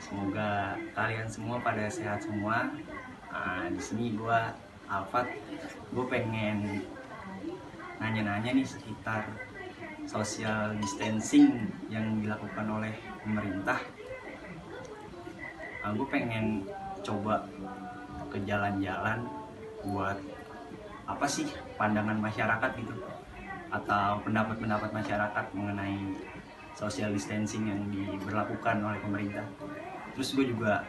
Semoga kalian semua pada sehat semua. Di sini gue Alfat, gue pengen nanya-nanya nih sekitar social distancing yang dilakukan oleh pemerintah. Gue pengen coba ke jalan-jalan buat apa sih pandangan masyarakat gitu, atau pendapat-pendapat masyarakat mengenai social distancing yang diberlakukan oleh pemerintah. Terus gue juga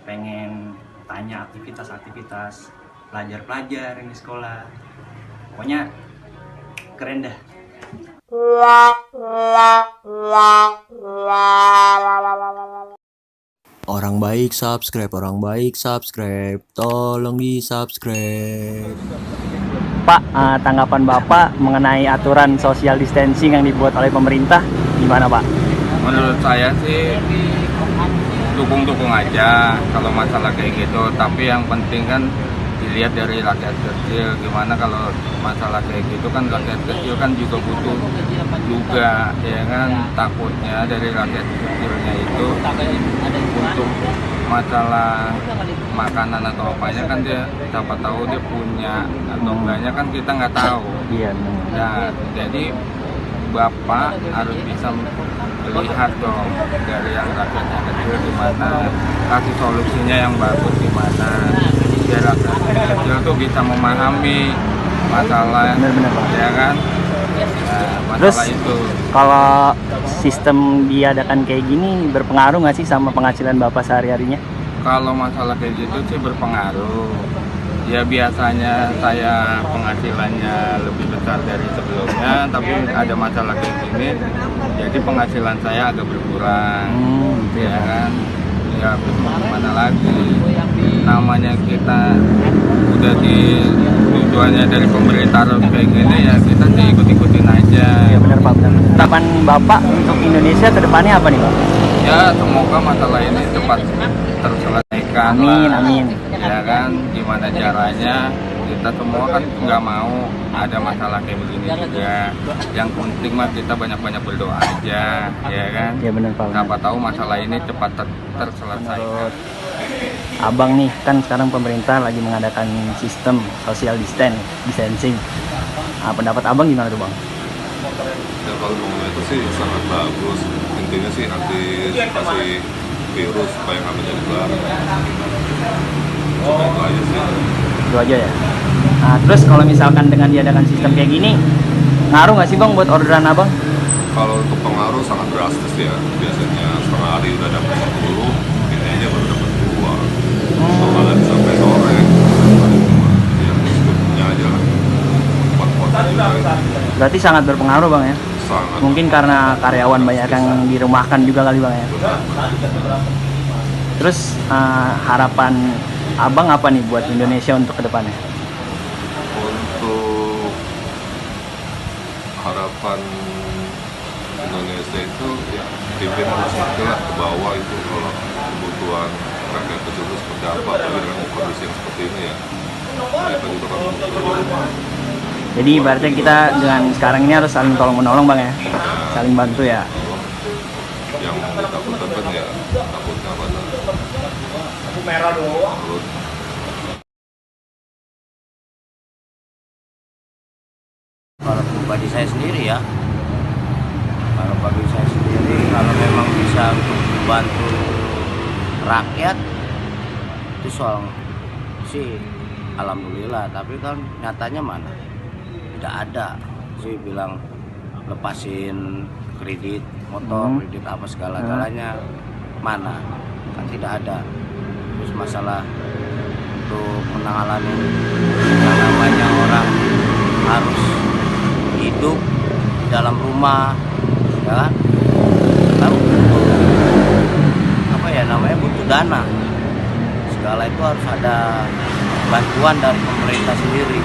pengen tanya aktivitas-aktivitas pelajar-pelajar yang di sekolah. Pokoknya keren dah. Orang baik subscribe, tolong di subscribe. Pak, tanggapan Bapak mengenai aturan social distancing yang dibuat oleh pemerintah gimana Pak? Menurut saya sih dukung-dukung aja kalau masalah kayak gitu, tapi yang penting kan dilihat dari rakyat kecil. Gimana kalau masalah kayak gitu kan rakyat kecil kan juga butuh juga, ya kan, takutnya dari rakyat kecilnya itu untuk masalah makanan atau apanya kan dia siapa tahu dia punya atau enggaknya kan kita nggak tahu. Iya. Nah, jadi Bapak harus bisa melihat dong dari yang rakyatnya kecil gimana, kasih solusinya yang bagus gimana, biar rakyat kecil tuh bisa memahami masalah, ya kan? Nah, masalah Terus itu. kalau sistem diadakan kayak gini berpengaruh nggak sih sama penghasilan Bapak sehari-harinya? Kalau masalah kayak gitu sih berpengaruh. Ya biasanya saya penghasilannya lebih besar dari sebelumnya, tapi ada masalah kayak gini, jadi penghasilan saya agak berkurang, ya kan? Ya gimana lagi? Namanya kita udah di tujuannya dari pemerintah harus kayak gini, ya kita sih ikut-ikutin aja. Iya benar Pak. Harapan Bapak untuk Indonesia ke depannya apa nih Pak? Ya semoga masalah ini cepat terselesaikan. Amin, lah. amin. Ya kan, gimana caranya, kita semua kan nggak mau ada masalah kayak begini juga. Yang penting mah kita banyak-banyak berdoa aja, ya kan. Iya benar Pak. Siapa tahu masalah ini cepat terselesaikan. Menurut Abang nih, kan sekarang pemerintah lagi mengadakan sistem social distancing. Pendapat Abang gimana tuh Bang? Ya kalau ngomong itu sih sangat bagus. Intinya sih antisipasi virus supaya nggak menjadi bar. Cuma itu aja sih. Itu aja ya. Terus kalau misalkan dengan diadakan sistem kayak gini, ngaruh nggak sih Bang buat orderan Abang? Kalau untuk pengaruh sangat drastis ya. Biasanya setengah hari udah dapat 10, ini aja baru dapat 2. Kemarin sampai sore, ya secukupnya aja lah. 4 Berarti sangat berpengaruh Bang ya? sangat. Mungkin karena karyawan banyak yang dirumahkan juga kali Bang ya? Terus harapan Abang apa nih buat Indonesia untuk kedepannya? Untuk harapan Indonesia itu ya pimpinan harus ngerti lah ke bawah itu kalau kebutuhan rakyat kecil itu seperti apa, tapi dengan kondisi yang seperti ini ya mereka juga kan butuh rumah. Jadi berarti kita dengan sekarang ini harus saling tolong menolong Bang ya? Saling bantu ya? Yang ditakutkan kan ya takutnya pada perut. Kalau pribadi saya sendiri ya, kalau bagi saya sendiri, kalau memang bisa untuk membantu rakyat itu soal sih alhamdulillah, tapi kan nyatanya mana tidak ada sih bilang lepasin kredit motor, kredit apa segala-galanya, mana kan tidak ada. Terus masalah untuk menangani yang namanya orang harus hidup di dalam rumah, ya kan? Kita butuh apa ya namanya, butuh dana. Segala itu harus ada bantuan dari pemerintah sendiri.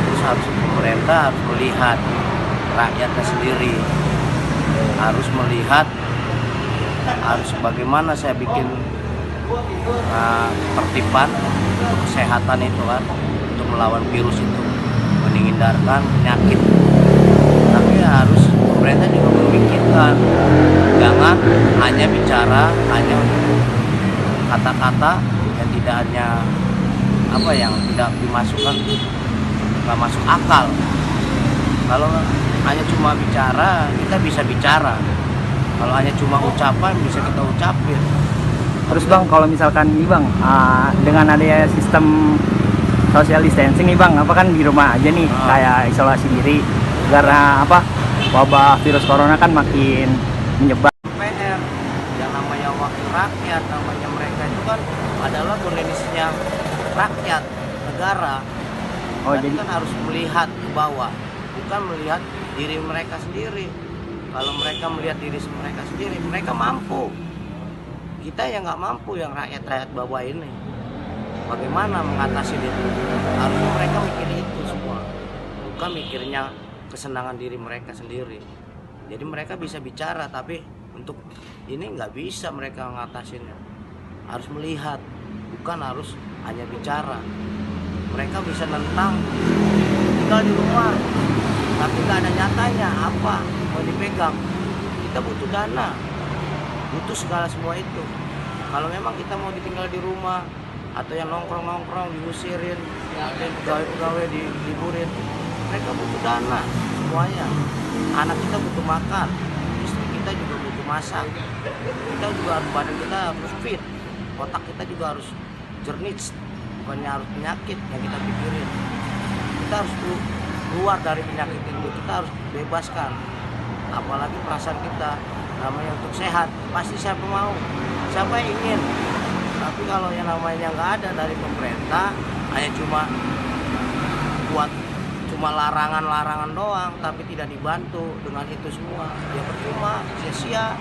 Terus harus pemerintah harus melihat rakyatnya sendiri, harus melihat harus bagaimana saya bikin tertiban untuk kesehatan itu kan, untuk melawan virus itu, menghindarkan penyakit. Tapi harus pemerintah juga memikirkan, jangan hanya bicara hanya kata-kata yang tidak hanya apa yang tidak dimasukkan, nggak masuk akal. Kalau hanya cuma bicara, kita bisa bicara. Kalau hanya cuma ucapan, bisa kita ucapin. Terus Bang, kalau misalkan nih Bang, dengan adanya sistem social distancing nih Bang, apa kan di rumah aja nih, kayak isolasi diri, karena apa, wabah virus corona kan makin menyebar. PR yang namanya wakil rakyat, namanya mereka itu kan adalah kondisinya rakyat, negara. Oh, Berarti jadi kan harus melihat ke bawah, bukan melihat diri mereka sendiri. Kalau mereka melihat diri mereka sendiri, mereka mampu. Kita yang nggak mampu, yang rakyat-rakyat bawah ini. Bagaimana mengatasi itu? Harusnya mereka mikir itu semua, bukan mikirnya kesenangan diri mereka sendiri. Jadi mereka bisa bicara, tapi untuk ini nggak bisa mereka ngatasinnya. Harus melihat, bukan harus hanya bicara. Mereka bisa nentang, tinggal di rumah, tapi nggak ada nyatanya apa mau dipegang. Kita butuh dana, butuh segala semua itu. Kalau memang kita mau ditinggal di rumah, atau yang nongkrong-nongkrong diusirin, atau yang pegawai-pegawai diliburin, mereka butuh dana semuanya. Anak kita butuh makan, istri kita juga butuh masak, kita juga harus, badan kita harus fit, otak kita juga harus jernih, bukannya harus penyakit yang kita pikirin. Kita harus keluar dari penyakit itu, kita harus bebaskan. Apalagi perasaan kita, namanya untuk sehat, pasti siapa mau, siapa yang ingin. Tapi kalau yang namanya nggak ada dari pemerintah, hanya cuma buat larangan-larangan doang, tapi tidak dibantu dengan itu semua, ya percuma, sia-sia,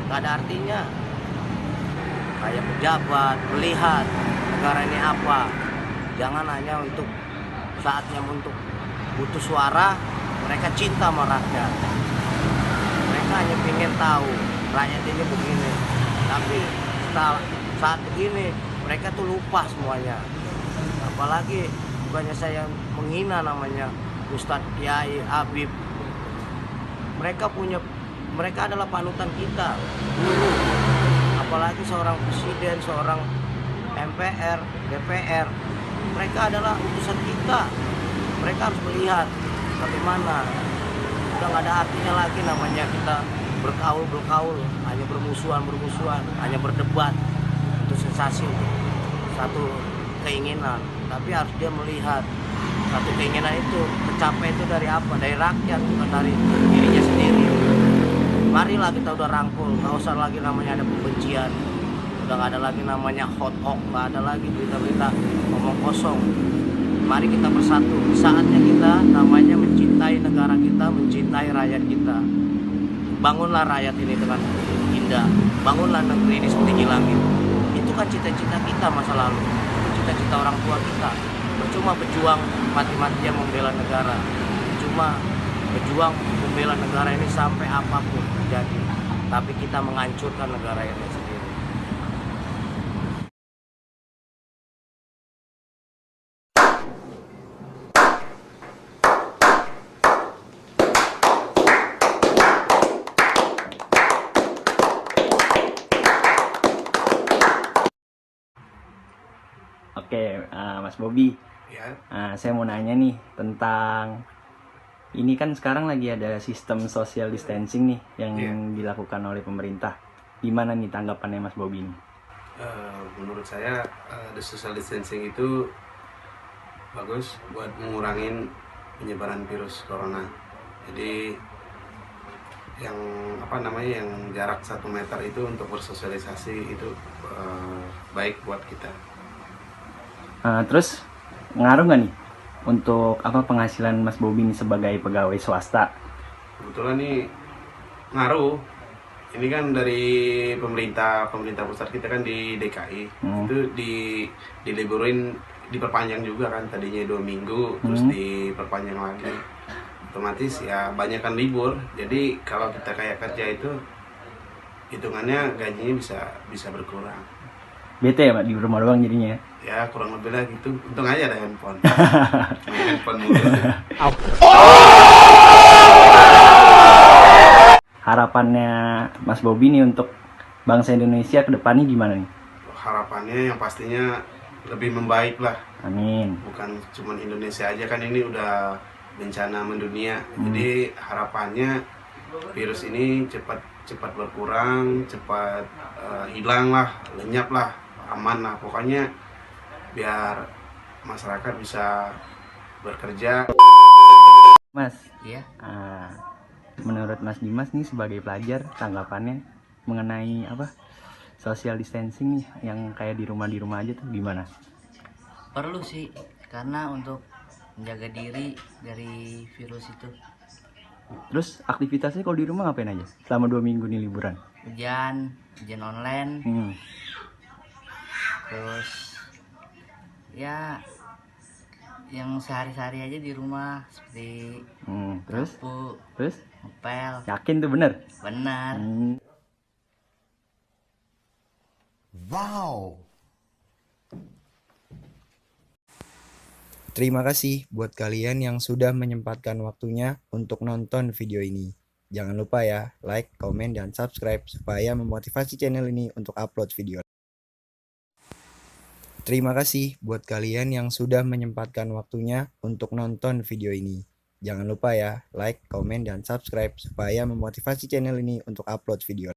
nggak ada artinya. Kayak pejabat melihat negara ini apa, jangan hanya untuk saatnya untuk butuh suara, mereka cinta sama rakyat. Mereka hanya ingin tahu rakyat ini begini, tapi saat begini mereka tuh lupa semuanya. Apalagi bukannya saya menghina namanya Ustadz Kiai Habib, mereka adalah panutan kita, guru. Apalagi seorang presiden, seorang MPR, DPR, mereka adalah utusan kita. Mereka harus melihat bagaimana. Udah nggak ada artinya lagi namanya kita berkaul, hanya bermusuhan, hanya berdebat untuk sensasi, untuk satu keinginan. Tapi harus dia melihat satu keinginan itu tercapai itu dari apa? Dari rakyat, bukan dari dirinya sendiri. Marilah kita udah rangkul, nggak usah lagi namanya ada pembencian, udah nggak ada lagi namanya hot talk, nggak ada lagi berita-berita ngomong kosong. Mari kita bersatu. Saatnya kita namanya mencintai negara kita, mencintai rakyat kita. Bangunlah rakyat ini dengan indah, bangunlah negeri ini setinggi langit. Itu kan cita-cita kita masa lalu, cita-cita orang tua kita. Percuma berjuang mati-matian membela negara, cuma berjuang membela negara ini sampai apapun terjadi, tapi kita menghancurkan negara ini sendiri. Oke, Mas Bobi, Ya, saya mau nanya nih tentang ini kan sekarang lagi ada sistem social distancing nih yang Iya. dilakukan oleh pemerintah. Gimana nih tanggapannya Mas Bobi ini? menurut saya the social distancing itu bagus buat mengurangin penyebaran virus corona. Jadi yang yang jarak 1 meter itu untuk bersosialisasi itu baik buat kita. Terus ngaruh nggak nih untuk penghasilan Mas Bobi ini sebagai pegawai swasta? Kebetulan nih ngaruh. Ini kan dari pemerintah pusat kita kan di DKI itu diliburin, diperpanjang juga kan, tadinya 2 minggu terus diperpanjang lagi. Otomatis ya banyak kan libur. Jadi kalau kita kayak kerja itu hitungannya gajinya bisa berkurang. Bete ya Pak, di rumah doang jadinya. Ya kurang lebih lah gitu. Untung aja ada handphone. Main handphone mulu. harapannya Mas Bobi nih untuk bangsa Indonesia ke depannya gimana nih? Harapannya yang pastinya lebih membaik lah. Amin. Bukan cuma Indonesia aja, kan ini udah bencana mendunia. Jadi harapannya virus ini cepat berkurang, cepat hilang lah, lenyap lah, aman lah. Pokoknya biar masyarakat bisa bekerja. Mas, Iya. menurut Mas Dimas nih sebagai pelajar, tanggapannya mengenai apa social distancing nih yang kayak di rumah aja tuh gimana? Perlu sih, karena untuk menjaga diri dari virus itu. Terus aktivitasnya kalau di rumah ngapain aja selama 2 minggu nih liburan? Ujian online, terus ya yang sehari-hari aja di rumah seperti nyapu, Terus ngepel. yakin tuh bener? Benar. Terima kasih buat kalian yang sudah menyempatkan waktunya untuk nonton video ini. Jangan lupa ya, like, komen, dan subscribe supaya memotivasi channel ini untuk upload video. Terima kasih buat kalian yang sudah menyempatkan waktunya untuk nonton video ini. Jangan lupa ya, like, komen, dan subscribe supaya memotivasi channel ini untuk upload video.